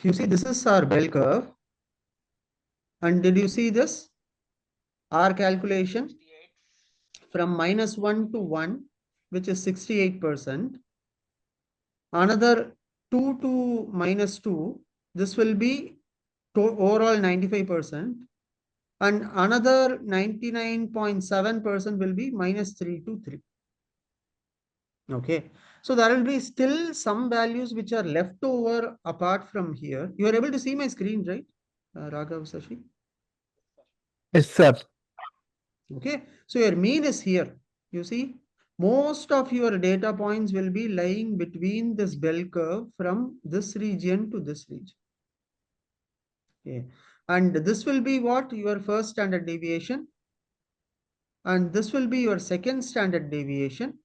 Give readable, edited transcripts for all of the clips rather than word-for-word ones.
You see, this is our bell curve. And did you see this? Our calculation from -1 to 1, which is 68%. Another 2 to -2, this will be overall 95%. And another 99.7% will be -3 to 3. Okay. So there will be still some values which are left over apart from here. You are able to see my screen, right, Raghav, Sashi? Yes, sir. Okay. So your mean is here. You see, most of your data points will be lying between this bell curve from this region to this region. Okay. And this will be what? Your first standard deviation. And this will be your second standard deviation.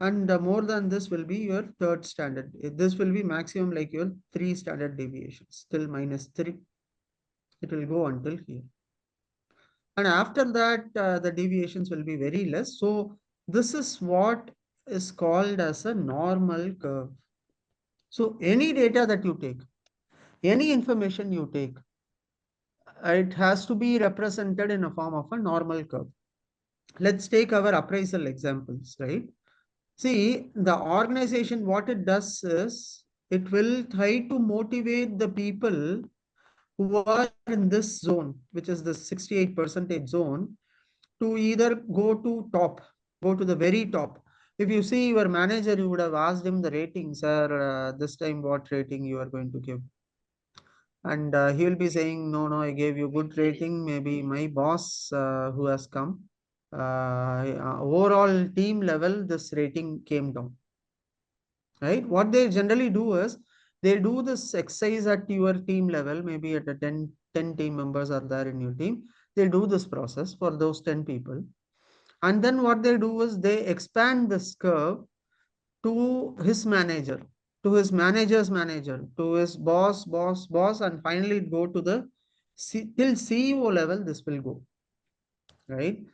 And more than this will be your third standard. This will be maximum like your 3 standard deviations till -3. It will go until here. And after that, the deviations will be very less. So this is what is called as a normal curve. So any data that you take, any information you take, it has to be represented in a form of a normal curve. Let's take our appraisal examples, right? See, the organization, what it does is it will try to motivate the people who are in this zone, which is the 68% zone, to either go to top, go to the very top. If you see your manager, you would have asked him the rating, sir, this time what rating you are going to give. And he will be saying, no, no, I gave you good rating. Maybe my boss who has come, overall team level, this rating came down. Right? What they generally do is they do this exercise at your team level, maybe at a 10 team members are there in your team. They do this process for those 10 people. And then what they do is they expand this curve to his manager, to his manager's manager, to his boss, and finally it go to the till CEO level, this will go, right?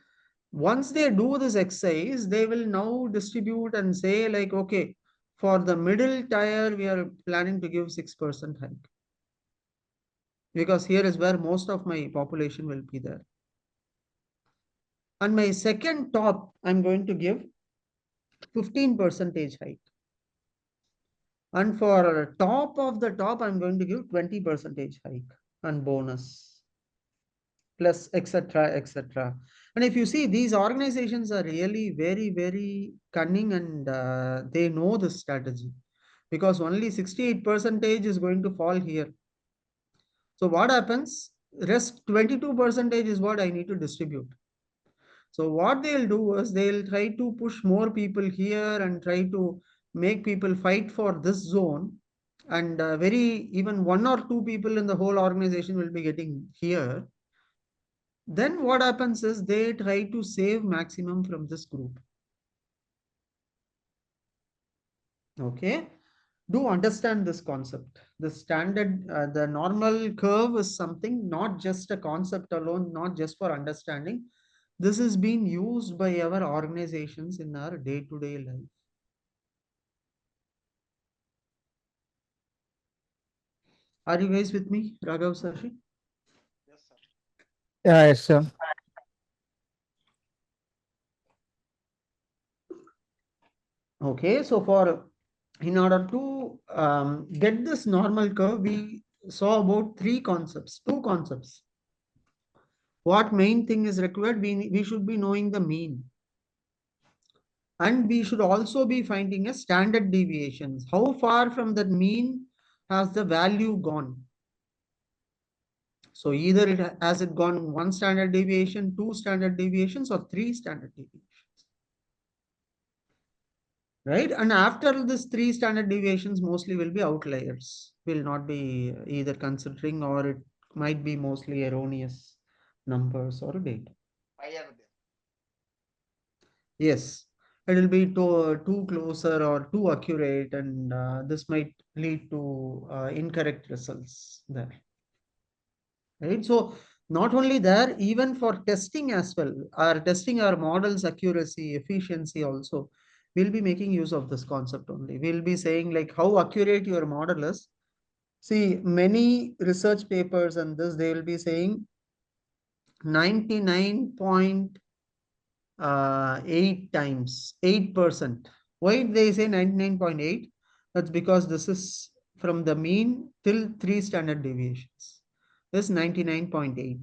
Once they do this exercise, they will now distribute and say like, okay, for the middle tier, we are planning to give 6% hike. Because here is where most of my population will be there. And my second top, I'm going to give 15% hike. And for top of the top, I'm going to give 20% hike and bonus, plus etc. etc. And if you see, these organizations are really very, very cunning, and they know this strategy, because only 68% is going to fall here. So what happens? Rest 22% is what I need to distribute. So what they'll do is they'll try to push more people here and try to make people fight for this zone. And very even one or two people in the whole organization will be getting here. Then what happens is they try to save maximum from this group. Okay. Do understand this concept. The standard, the normal curve is something, not just a concept alone, not just for understanding. This is being used by our organizations in our day-to-day life. Are you guys with me, Raghav, Sashi? Yeah, yes, sir. Okay, so in order to get this normal curve, we saw about two concepts. What main thing is required? We should be knowing the mean. And we should also be finding a standard deviations. How far from that mean has the value gone? So either has it gone 1 standard deviation, 2 standard deviations, or 3 standard deviations, right? And after this 3 standard deviations, mostly will be outliers. Will not be either considering, or it might be mostly erroneous numbers or data. Yes, it will be too closer or too accurate, and this might lead to incorrect results there. Right? So not only there, even for testing as well, our testing our models accuracy, efficiency also, we'll be making use of this concept only. We'll be saying like how accurate your model is. See, many research papers and this, they will be saying 99.8 times, 8%. Why they say 99.8? That's because this is from the mean till 3 standard deviations. This 99.8.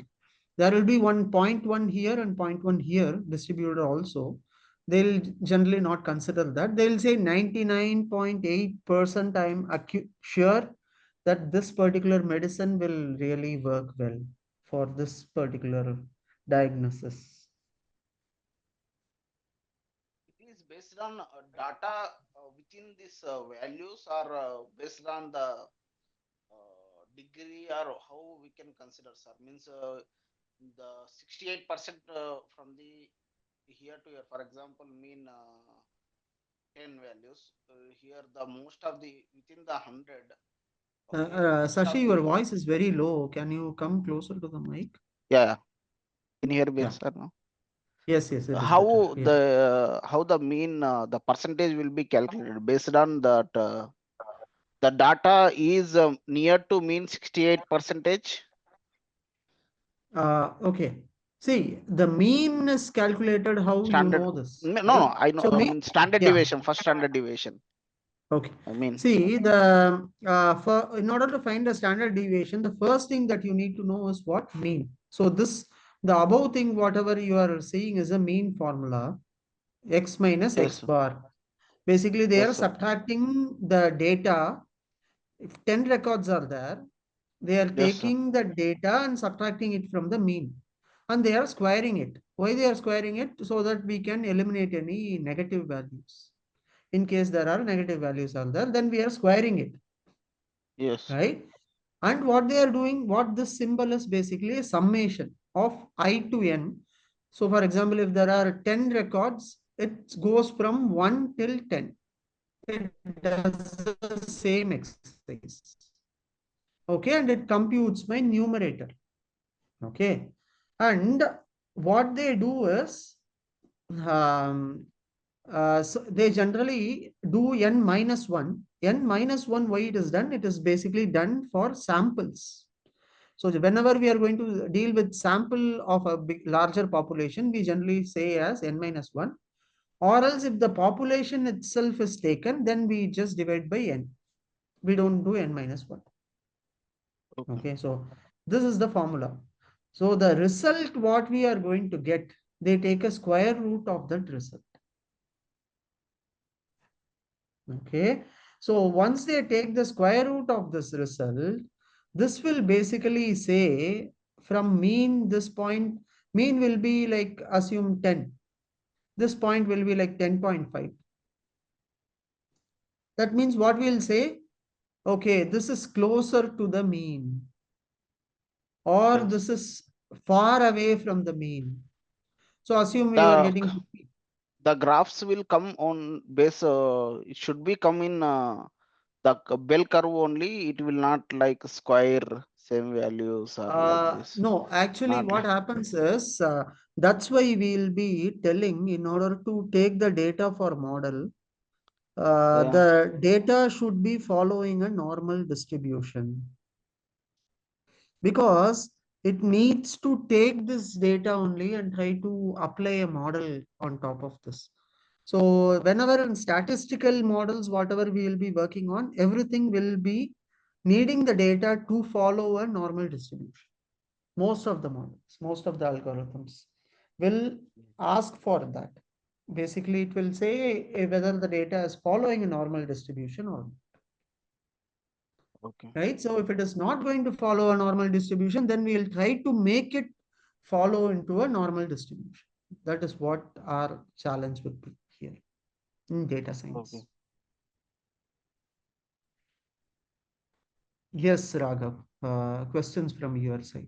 There will be 1.1 here and 0.1 here distributed also. They'll generally not consider that. They'll say 99.8% I'm sure that this particular medicine will really work well for this particular diagnosis. It is based on data within these values, or based on the degree, or how we can consider, sir? Means the 68% from the here to here, for example, mean 10 values. Here, the most of the within the 100. Okay, most Sashi, of your the, voice is very low. Can you come closer to the mic? yeah, can you hear me, Yeah. sir? No? Yes, it is better. Yeah. How the mean the percentage will be calculated based on that the data is near to mean 68 percentage Okay. See, the mean is calculated how you standard. know this, No, right? no, I know. So I mean, mean standard yeah. deviation, first standard deviation. Okay. I mean, See, the for in order to find the standard deviation, the first thing that you need to know is what mean. So this the above thing, whatever you are seeing is a mean formula, x minus yes, x sir. bar. Basically, they Yes, are sir. subtracting the data. If 10 records are there, they are Yes, sir. taking the data and subtracting it from the mean. And they are squaring it. Why they are squaring it? So that we can eliminate any negative values. In case there are negative values are there, then we are squaring it, Yes. right? And what they are doing, what this symbol is basically a summation of I to n. So for example, if there are 10 records, it goes from 1 till 10. It does the same exercise. Okay, and it computes my numerator. Okay, and what they do is um, so they generally do n minus 1. N minus 1, why it is done? It is basically done for samples. So whenever we are going to deal with sample of a big larger population, we generally say as n minus 1. Or else if the population itself is taken, then we just divide by n. We don't do n minus 1. Okay. Okay, so this is the formula. So the result what we are going to get, they take a square root of that result. Okay, so once they take the square root of this result, this will basically say from mean this point, mean will be like assume 10. This point will be like 10.5. That means what we'll say, okay, this is closer to the mean, or Yes. this is far away from the mean. So assume you are The getting 50. the graphs will come on base. It should be come in the bell curve only. It will not like square same values or like this. No, actually, Not what like, happens is that's why we'll be telling in order to take the data for model, yeah. the data should be following a normal distribution because it needs to take this data only and try to apply a model on top of this. So whenever in statistical models, whatever we will be working on, everything will be needing the data to follow a normal distribution. Most of the models, most of the algorithms will ask for that. Basically, it will say whether the data is following a normal distribution or not, Okay. right? So if it is not going to follow a normal distribution, then we will try to make it follow into a normal distribution. That is what our challenge would be here in data Okay. science. Yes, Raghav. Questions from your side.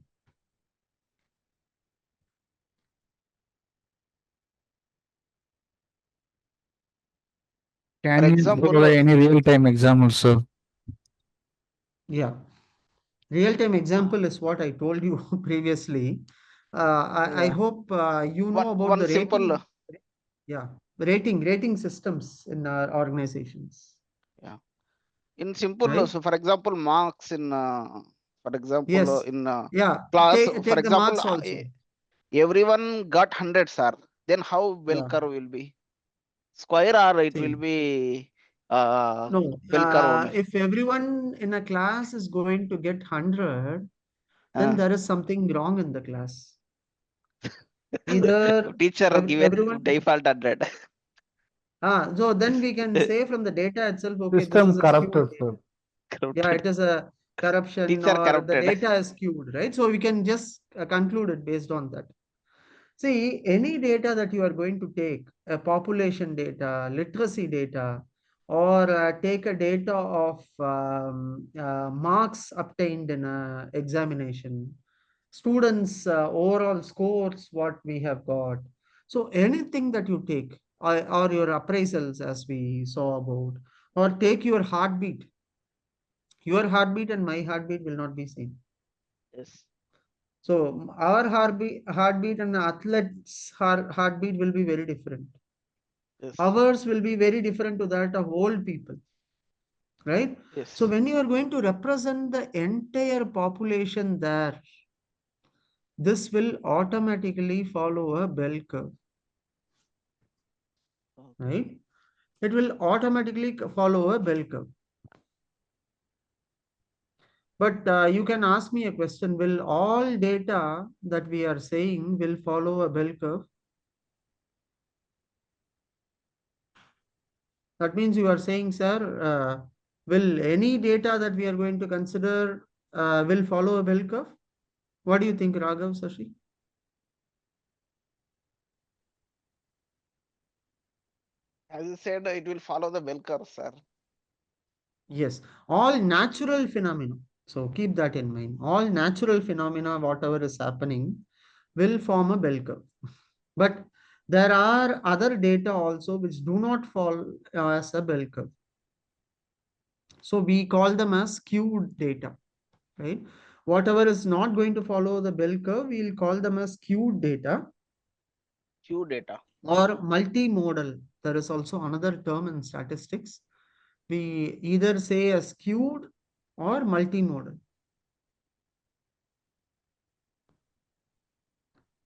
For Can you example, provide any real-time examples, sir? Yeah. Real-time uh, example is what I told you previously. I yeah, hope you one know about one the simple rating. Yeah, rating systems in our organizations. yeah. In simple, right? so for example, marks in, for example, Yes. in Yeah. class, for Take the example, marks also. everyone got 100, sir. Then how bell Yeah. curve will be? Square or it will See. be No. bell curve only? If everyone in a class is going to get 100, then Uh, there is something wrong in the class. Either teacher given everyone. default 100. So then we can say from the data itself, okay, this is System a skewed corrupted, data. sir. Yeah, Corrupted. it is a corruption Teacher or the corrupted. data is skewed, right? So we can just conclude it based on that. See, any data that you are going to take, a population data, literacy data, or take a data of marks obtained in a examination, students' overall scores, what we have got. So anything that you take, or your appraisals, as we saw about, or take your heartbeat and my heartbeat will not be same. Yes. So our heartbeat and the athlete's heartbeat will be very different. Yes. Ours will be very different to that of old people, right? So Yes. when you are going to represent the entire population there, this will automatically follow a bell curve, Okay. right? It will automatically follow a bell curve. But you can ask me a question, will all data that we are saying will follow a bell curve? That means you are saying, sir, will any data that we are going to consider will follow a bell curve? What do you think, Raghav, Sashi? As you said, it will follow the bell curve, sir. Yes, all natural phenomena. So keep that in mind. All natural phenomena, whatever is happening, will form a bell curve. But there are other data also which do not fall as a bell curve. So we call them as skewed data, right? Whatever is not going to follow the bell curve, we'll call them as skewed data Q data. or multimodal. There is also another term in statistics. We either say a skewed or multimodal,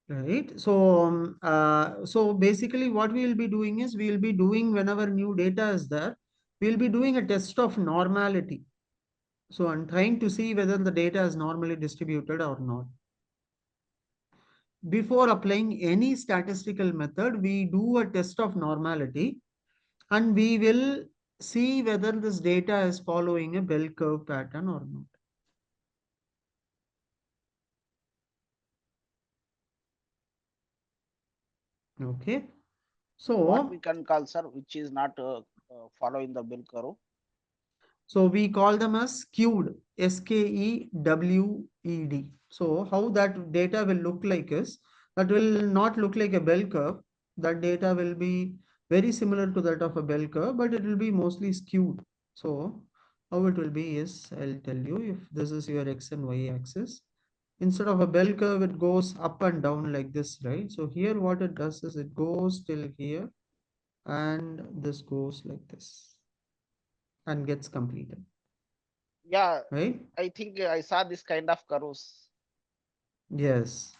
right? So basically what we will be doing is we will be doing whenever new data is there, we'll be doing a test of normality. So I'm trying to see whether the data is normally distributed or not. Before applying any statistical method, we do a test of normality and we will see whether this data is following a bell curve pattern or not. Okay. What we So, can call, sir, which is not following the bell curve? so we call them as skewed, SKEWED. So how that data will look like is, that will not look like a bell curve. That data will be very similar to that of a bell curve, but it will be mostly skewed. So how it will be is, I'll tell you, if this is your X and Y axis, instead of a bell curve, it goes up and down like this, right? So here what it does is it goes till here and this goes like this and gets completed, Yeah, right? I think I saw this kind of curves. Yes,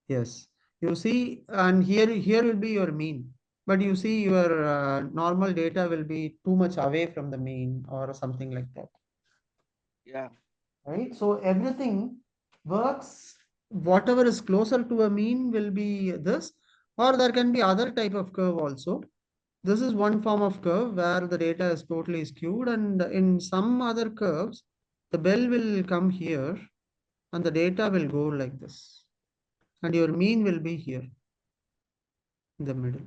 yes. You see, and here will be your mean, but you see your normal data will be too much away from the mean or something like that, Yeah. right? So everything works. Whatever is closer to a mean will be this, or there can be other type of curve also. This is one form of curve where the data is totally skewed, and in some other curves, the bell will come here and the data will go like this, and your mean will be here in the middle.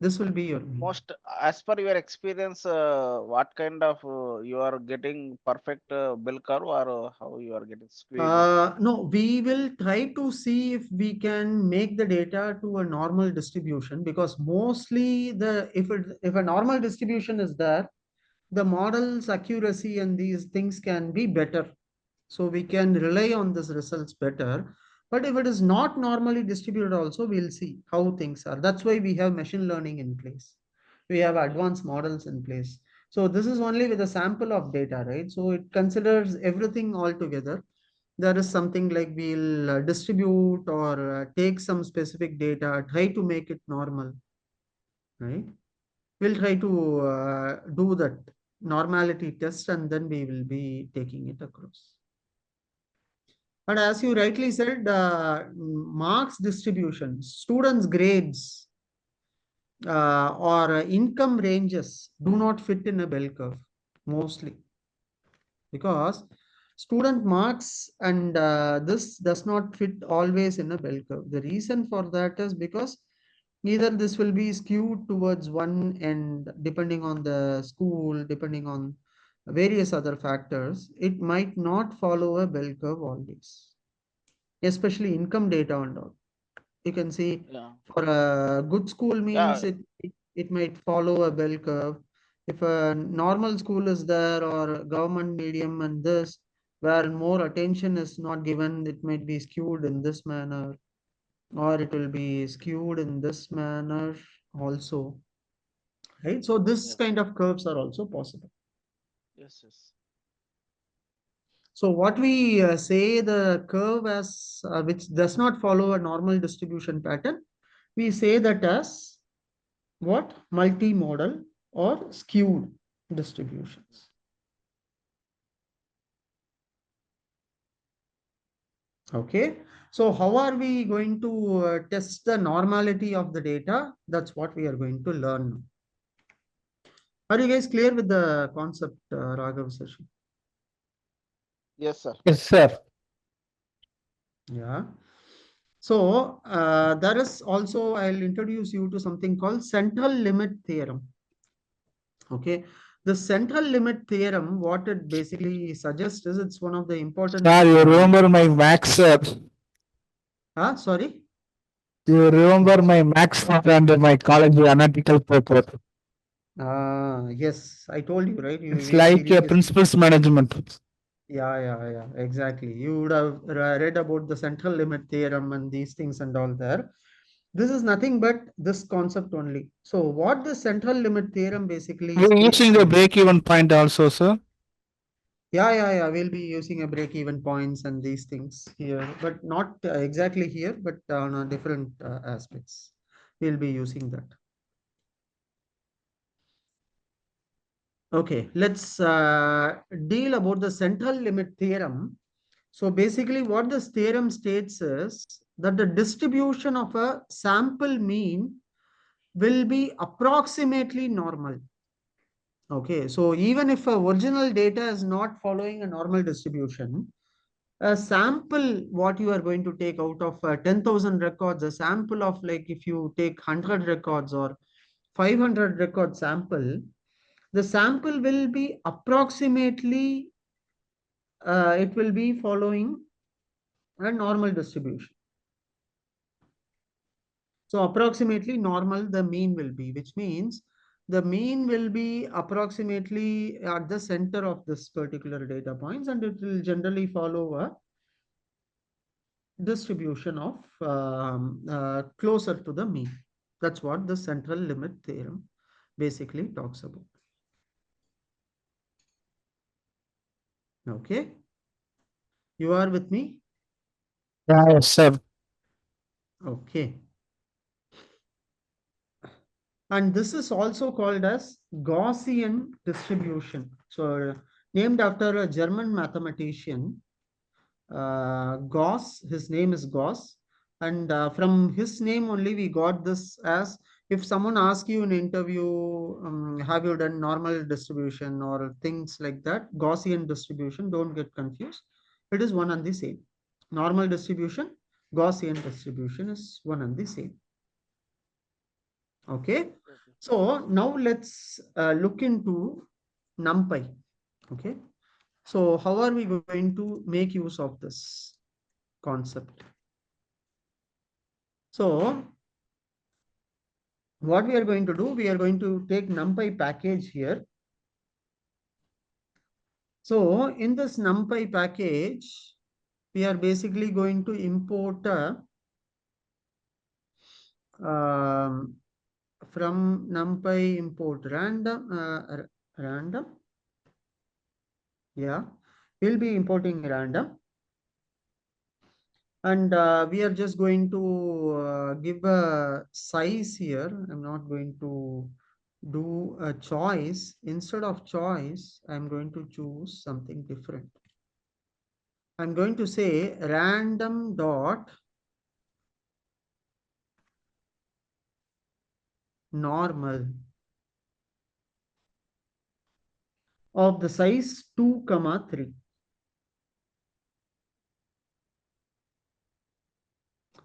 This will be your mean. Most, as per your experience, what kind of you are getting perfect bell curve, or how you are getting squeezed? No, we will try to see if we can make the data to a normal distribution, because mostly if a normal distribution is there, the model's accuracy and these things can be better. So we can rely on these results better. But if it is not normally distributed also, we'll see how things are. That's why we have machine learning in place. We have advanced models in place. So this is only with a sample of data, right? So it considers everything all together. There is something like we'll distribute or take some specific data, try to make it normal, right? We'll try to do that normality test and then we will be taking it across. But as you rightly said, marks distribution, students' grades or income ranges do not fit in a bell curve mostly because student marks and this does not fit always in a bell curve. The reason for that is because either this will be skewed towards one end depending on the school, depending on various other factors. It might not follow a bell curve always, especially income data and all. You can see Yeah. for a good school means Yeah. it might follow a bell curve. If a normal school is there or a government medium and this, where more attention is not given, it might be skewed in this manner, or it will be skewed in this manner also, right? So this Yes. kind of curves are also possible. Yes. Yes. So what we say the curve as which does not follow a normal distribution pattern, we say that as what? Multimodal or skewed distributions. Okay. So how are we going to test the normality of the data? That's what we are going to learn. Are you guys clear with the concept, Raghav session? Yes, sir. Yes, sir. Yeah. So there is also, I'll introduce you to something called central limit theorem. Okay. The central limit theorem, what it basically suggests is it's one of the important. Sir, you remember my max, sir. Sorry. You remember my max and my college analytical paper. Yes, I told you, right? It's We'll be like a revising. principles management. Yeah, exactly. You would have read about the central limit theorem and these things and all there. This is nothing but this concept only. So what the central limit theorem basically We're states using the is, break-even point also, sir. yeah. We'll be using a break-even points and these things here, but not exactly here, but on different aspects. We'll be using that. Okay, let's deal about the central limit theorem. So basically what this theorem states is that the distribution of a sample mean will be approximately normal. Okay, so even if a original data is not following a normal distribution, a sample what you are going to take out of 10,000 records, a sample of like if you take 100 records or 500 record sample, the sample will be approximately, it will be following a normal distribution. So approximately normal the mean will be, which means the mean will be approximately at the center of this particular data points and it will generally follow a distribution of closer to the mean. That's what the central limit theorem basically talks about. Okay, you are with me? Yeah, yes, sir. Okay. And this is also called as Gaussian distribution. So named after a German mathematician, Gauss, his name is Gauss. And from his name only we got this as if someone asks you in interview, have you done normal distribution or things like that, Gaussian distribution, don't get confused. It is one and the same. Normal distribution, Gaussian distribution is one and the same. Okay. Okay. So now let's look into NumPy. Okay. So how are we going to make use of this concept? So what we are going to do, we are going to take NumPy package here. So in this NumPy package, we are basically going to import um, from NumPy import random random. Yeah, we'll be importing random. And we are just going to give a size here. I'm not going to do a choice. Instead of choice, I'm going to choose something different. I'm going to say random dot normal of the size 2 comma 3.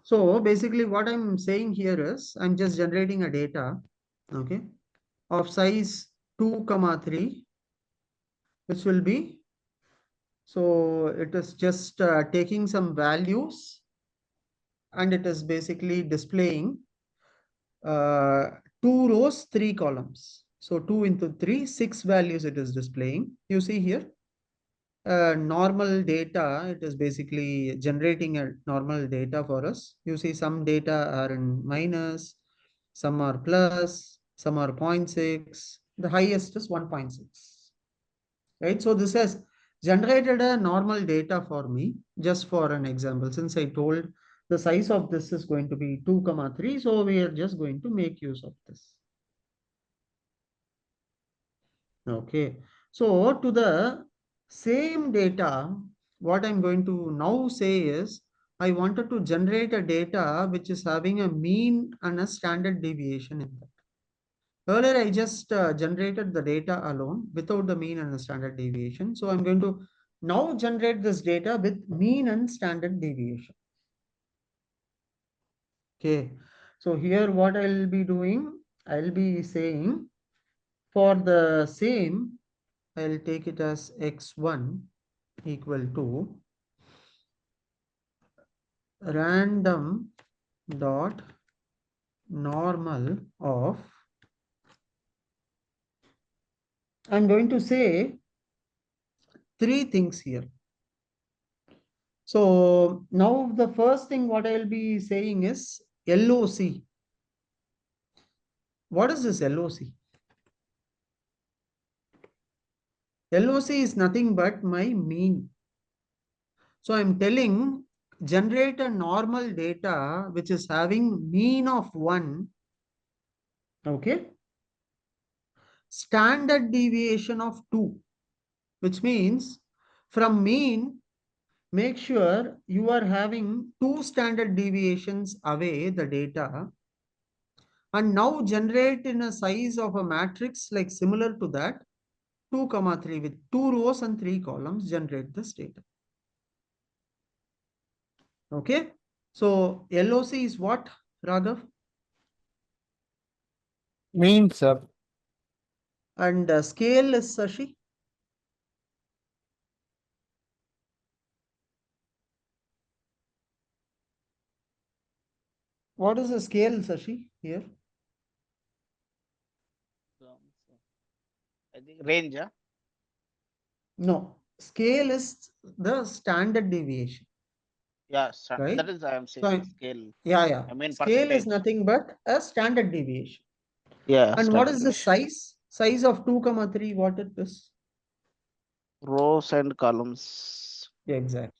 So basically what I'm saying here is I'm just generating a data, okay, of size 2 comma 3, which will be, so it is just taking some values and it is basically displaying uh, 2 rows, 3 columns. So 2 into 3, 6 values it is displaying. You see here, normal data, it is basically generating a normal data for us. You see some data are in minus, some are plus, some are 0.6. The highest is 1.6. Right? So this has generated a normal data for me, just for an example. Since I told the size of this is going to be 2 comma 3, so we are just going to make use of this. Okay. So to the same data, what I'm going to now say is, I wanted to generate a data which is having a mean and a standard deviation in that. Earlier, I just generated the data alone without the mean and the standard deviation. So I'm going to now generate this data with mean and standard deviation. Okay. So here what I'll be doing, I'll be saying for the same, I'll take it as x1 equal to random dot normal of, I'm going to say 3 things here. So now the first thing what I'll be saying is LOC. What is this LOC? LOC is nothing but my mean. So I'm telling generate a normal data which is having mean of 1, okay, standard deviation of 2, which means from mean, make sure you are having 2 standard deviations away the data, and now generate in a size of a matrix like similar to that 2 comma 3 with 2 rows and 3 columns, generate this data. Okay. So LOC is what, Raghav? Mean, sir. And scale is Sashi? What is the scale, Sashi, here? I think range, huh? No, scale is the standard deviation, Yeah, right? that is I am So saying scale. yeah. I mean Scale is percentage. nothing but a standard deviation. Yeah, And what standard is the deviation. size? Size of 2 comma 3, what it is? Rows and columns. Exactly.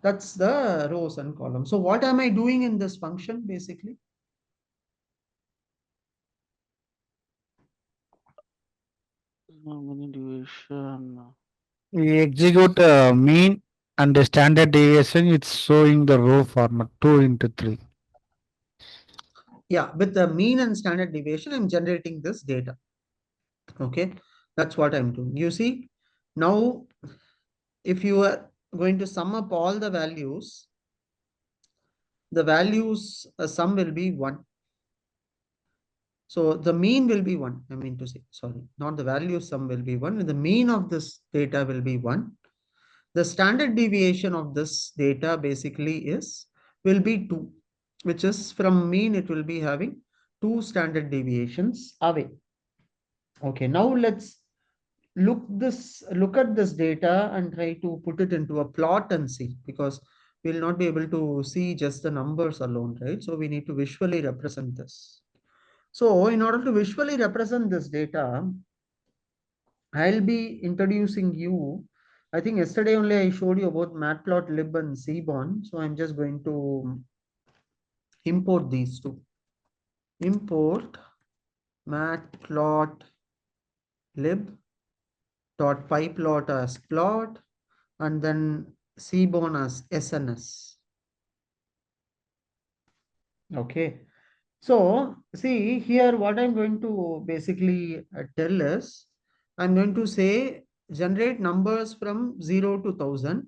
That's the rows and columns. So what am I doing in this function basically? Many deviation. We execute mean and the standard deviation. It's showing the row format 2 into 3. Yeah, with the mean and standard deviation, I'm generating this data. Okay, that's what I'm doing. You see, now if you are going to sum up all the values sum will be 1. So the mean will be 1. I mean to say, sorry, not the value sum will be 1. The mean of this data will be 1. The standard deviation of this data basically will be 2, which is from mean it will be having 2 standard deviations away. Okay, now let's look at this data and try to put it into a plot and see, because we'll not be able to see just the numbers alone, right? So we need to visually represent this. So in order to visually represent this data, I'll be introducing you. I think yesterday only I showed you about Matplotlib and Seaborn. So I'm just going to import these two. Import Matplotlib dot pyplot as plot and then Seaborn as SNS. Okay. So see here what I'm going to basically tell is I'm going to say generate numbers from 0 to 1000,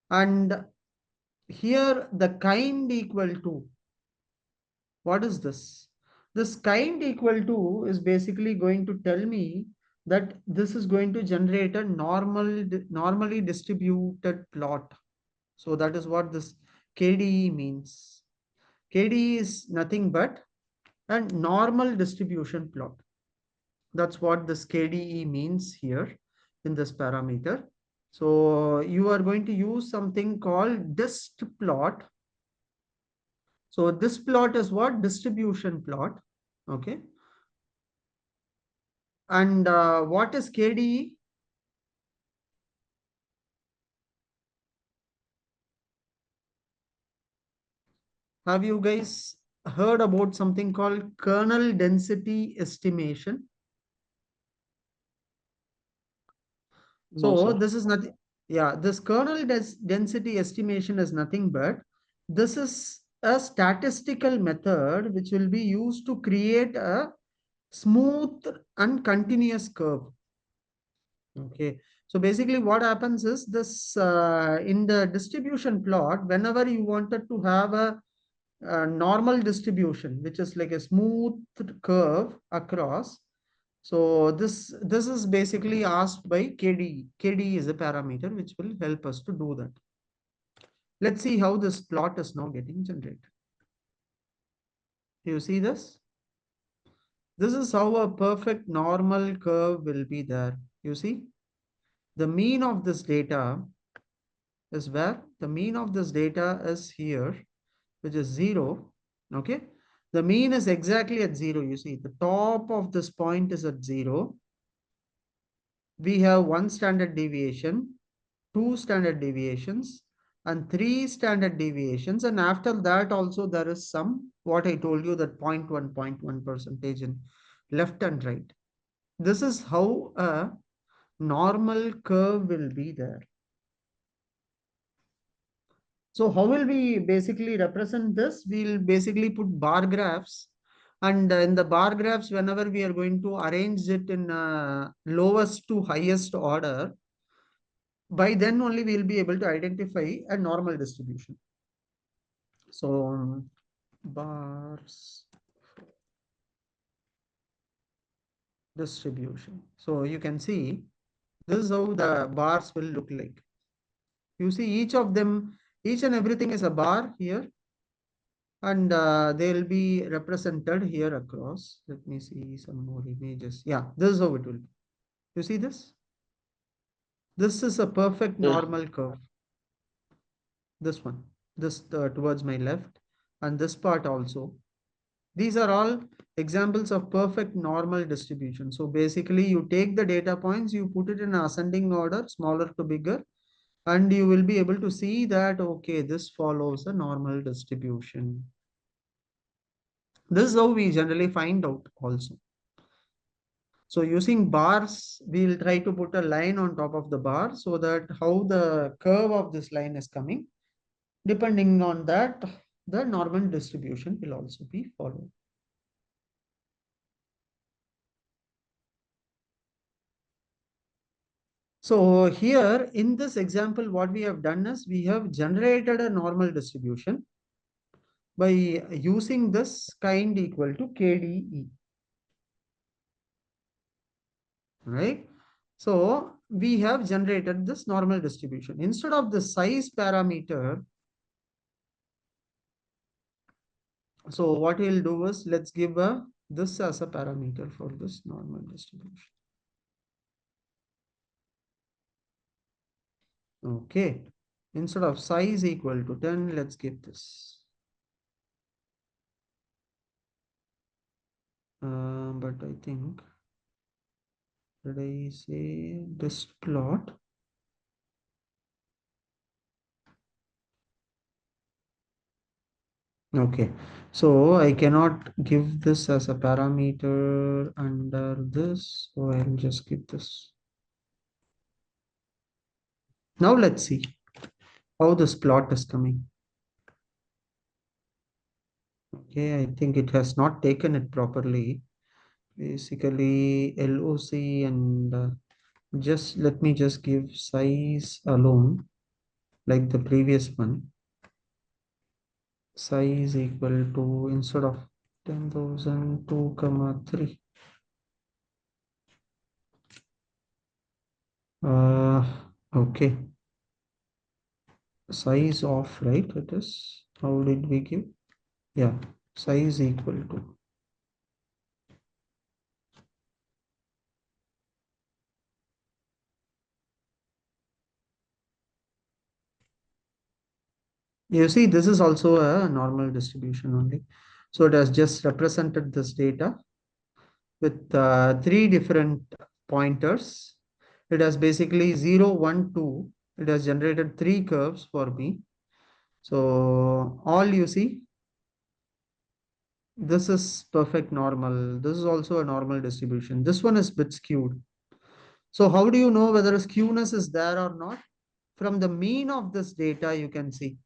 and here the kind equal to, what is this? This kind equal to is basically going to tell me that this is going to generate a normally distributed plot. So that is what this KDE means. KDE is nothing but a normal distribution plot. That's what this KDE means here in this parameter. So you are going to use something called dist plot. So this plot is what? Distribution plot. Okay. And what is KDE? Have you guys heard about something called kernel density estimation? No, So sir. this is nothing. Yeah, this kernel density estimation is nothing but this is a statistical method which will be used to create a smooth and continuous curve. Okay. So basically what happens is this in the distribution plot, whenever you wanted to have a normal distribution, which is like a smooth curve across. So this is basically asked by KDE. KDE is a parameter which will help us to do that. Let's see how this plot is now getting generated. You see this? This is how a perfect normal curve will be there. You see? The mean of this data is where? The mean of this data is here, which is 0. Okay. The mean is exactly at 0. You see, the top of this point is at 0. We have 1 standard deviation, 2 standard deviations, and 3 standard deviations. And after that also there is some, what I told you, that 0.1 percentage in left and right. This is how a normal curve will be there. So how will we basically represent this? We'll basically put bar graphs, and in the bar graphs, whenever we are going to arrange it in lowest to highest order, by then only we'll be able to identify a normal distribution. So bars distribution. So you can see this is how the bars will look like. You see each of them, each and everything is a bar here, and they'll be represented here across. Let me see some more images. Yeah, this is how it will be. You see this? This is a perfect Yeah. normal curve. This one, this towards my left, and this part also. These are all examples of perfect normal distribution. So basically you take the data points, you put it in ascending order, smaller to bigger, and you will be able to see that, okay, this follows a normal distribution. This is how we generally find out also. So using bars, we'll try to put a line on top of the bar so that how the curve of this line is coming. Depending on that, the normal distribution will also be followed. So here in this example, what we have done is we have generated a normal distribution by using this kind equal to KDE. Right? So we have generated this normal distribution. Instead of the size parameter, so what we'll do is let's give this as a parameter for this normal distribution. Okay. Instead of size equal to 10, let's give this. But I think Did I say this plot? Okay, so I cannot give this as a parameter under this, so I'll just keep this. Now let's see how this plot is coming. Okay, I think it has not taken it properly. Basically, LOC and just let me just give size alone, like the previous one. Size equal to, instead of 10,000, 2,3. Okay. Size of, right? It is, how did we give? Yeah, size equal to. You see, this is also a normal distribution only. So it has just represented this data with three different pointers. It has basically 0, 1, 2. It has generated three curves for me. So all you see, this is perfect normal. This is also a normal distribution. This one is bit skewed. So how do you know whether a skewness is there or not? From the mean of this data, you can see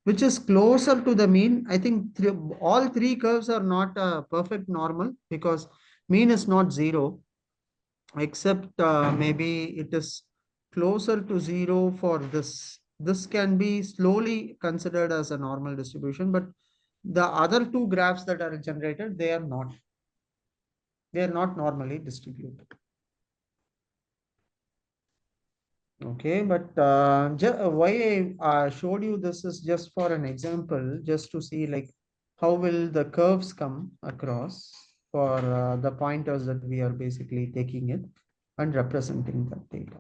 which is closer to the mean. I think all three curves are not perfect normal because mean is not zero, except maybe it is closer to zero for this. This can be slowly considered as a normal distribution, but the other two graphs that are generated, they are not. They are not normally distributed. Okay, but why I showed you this is just for an example, just to see like how will the curves come across for the pointers that we are basically taking it and representing that data.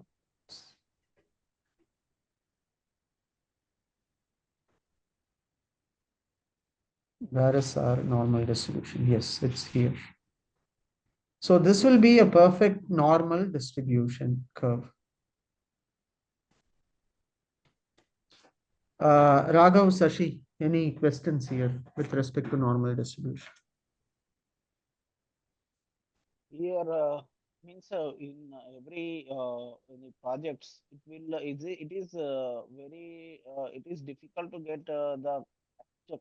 Where is our normal distribution? Yes, it's here. So this will be a perfect normal distribution curve. Raghav, Sashi, any questions here with respect to normal distribution? Here means in every in the projects it will it is very it is difficult to get the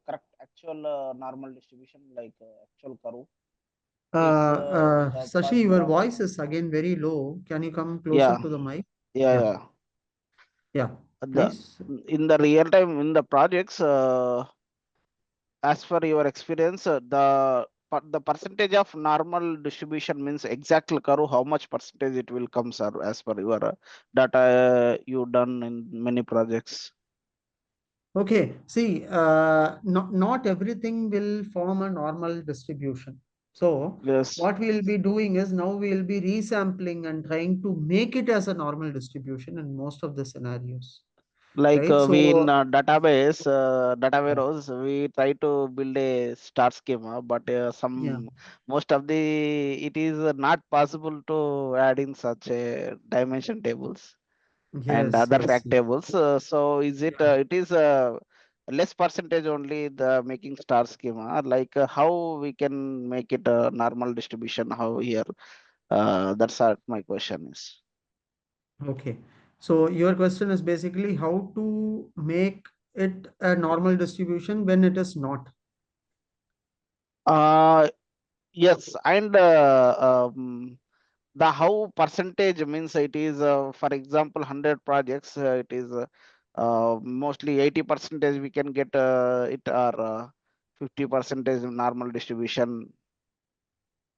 correct actual normal distribution like actual curve is the Sashi, person your of voice is again very low. Can you come closer yeah to the mic? yeah Yeah, yeah yeah, the please. in the real time in the projects as per your experience the percentage of normal distribution means exact curve how much percentage it will come sir as per your data you done in many projects. Okay, see, not everything will form a normal distribution. So Yes, what we'll be doing is now we'll be resampling and trying to make it as a normal distribution in most of the scenarios, like right? we in So database data yeah, warehouse we try to build a star schema but some yeah, most of the it is not possible to add in such a dimension tables and yes, other yes, fact yes. tables. So is it Yeah. it is less percentage only the making star schema like how we can make it a normal distribution how here that's what my question is. Okay. So your question is basically how to make it a normal distribution when it is not. uh yes and the how percentage means it is for example 100 projects it is mostly 80 percentage we can get it or 50 percentage normal distribution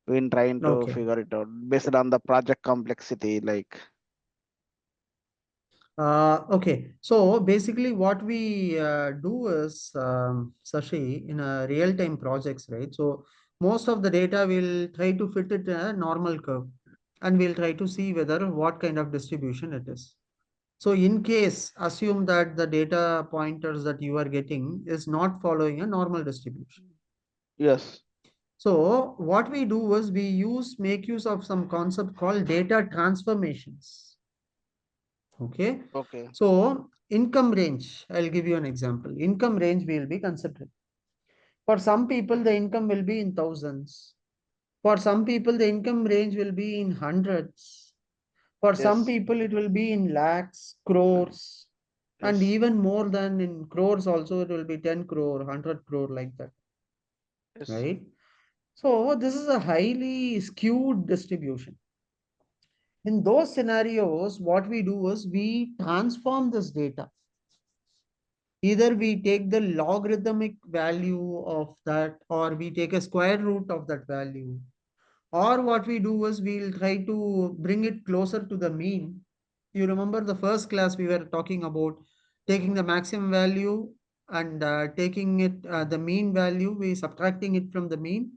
when trying to Okay. figure it out based on the project complexity like Okay. So basically what we do is, Sashi, in a real-time projects, right? So most of the data will try to fit it in a normal curve and we'll try to see whether what kind of distribution it is. So in case, assume that the data pointers that you are getting is not following a normal distribution. yes So what we do is we make use of some concept called data transformations. Okay. Okay. So income range, I'll give you an example. Income range we will be considering. For some people, the income will be in thousands. For some people, the income range will be in hundreds. For some Yes. people, it will be in lakhs, crores, and Yes. even more than in crores also, it will be 10 crore, 100 crore like that, Yes. right? So this is a highly skewed distribution. In those scenarios, what we do is we transform this data. Either we take the logarithmic value of that, or we take a square root of that value. Or what we do is we'll try to bring it closer to the mean. You remember the first class we were talking about taking the maximum value and taking it the mean value, we subtracting it from the mean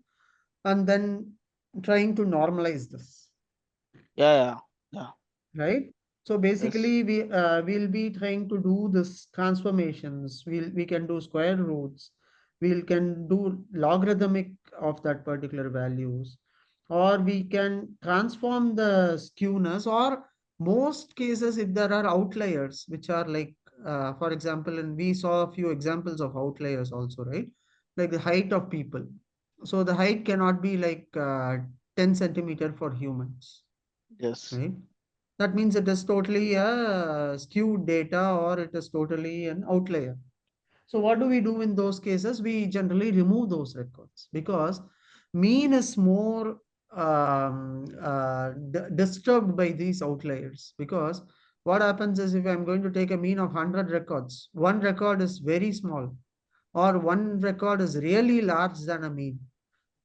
and then trying to normalize this, Yeah. Yeah. Yeah. right? So Yes. basically we'll be trying to do this transformations. We can do square roots. We can do logarithmic of that particular values, or we can transform the skewness, or most cases if there are outliers which are like for example, and we saw a few examples of outliers also, right? Like the height of people. So the height cannot be like 10 centimeter for humans, Yes. right? That means it is totally a skewed data, or it is totally an outlier. So what do we do in those cases? We generally remove those records because mean is more disturbed by these outliers. Because what happens is if I'm going to take a mean of 100 records, one record is very small or one record is really large than a mean.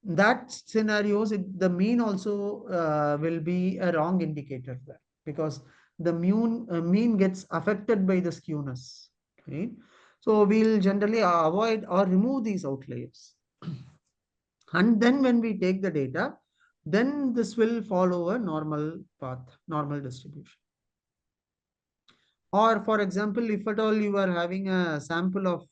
That scenarios, the mean also will be a wrong indicator there, because the mean gets affected by the skewness, right? So we'll generally avoid or remove these outliers. And then when we take the data, then this will follow a normal path, normal distribution. Or for example, if at all you are having a sample of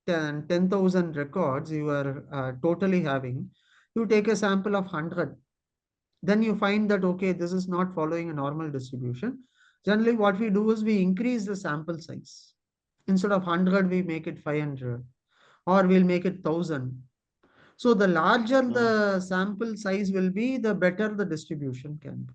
10,000 records, you are totally having, you take a sample of 100, then you find that, okay, this is not following a normal distribution. Generally, what we do is we increase the sample size. Instead of 100, we make it 500, or we'll make it 1,000. So the larger Yeah. the sample size will be, the better the distribution can be.